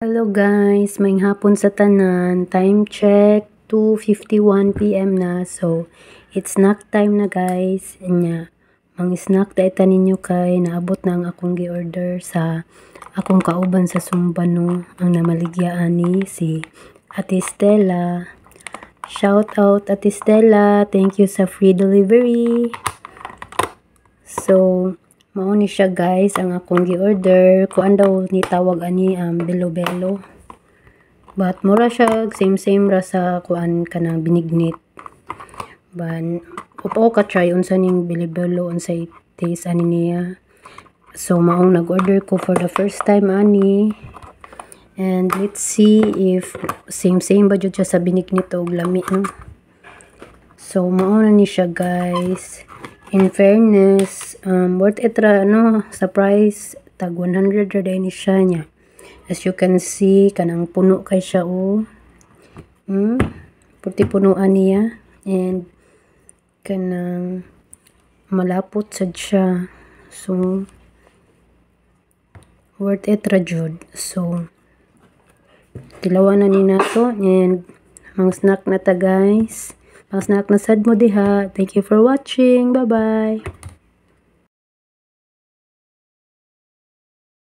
Hello guys, maayong hapon sa tanan. Time check 2:51 PM na. So, it's snack time na guys. Nya, mang snack daita ninyo kay naabot na ang akong gi-order sa akong kauban sa Sumbano, ang namaligya ani si Ate Stella. Shout out Ate Stella, thank you sa free delivery. So, mao ni siya guys ang akong gi-order. Kuan daw ni tawag ani belo-belo. But mura siya same ra sa kuan kanang binignit. Ban upo ka try unsa ning belo-belo unsay taste ani niya. So maong nag-order ko for the first time ani. And let's see if same ba jud siya sa binignit og lami no. So mao na ni siya guys. In fairness, worth it ra no, sa price tag 100 ra day ni siya niya. As you can see, kanang puno kay siya puti punuan niya and kanang malapot sad siya. So worth it ra jud. So tilawan na ni nato and mga snack na ta guys. Ang snack na sad mo diha. Thank you for watching. Bye-bye.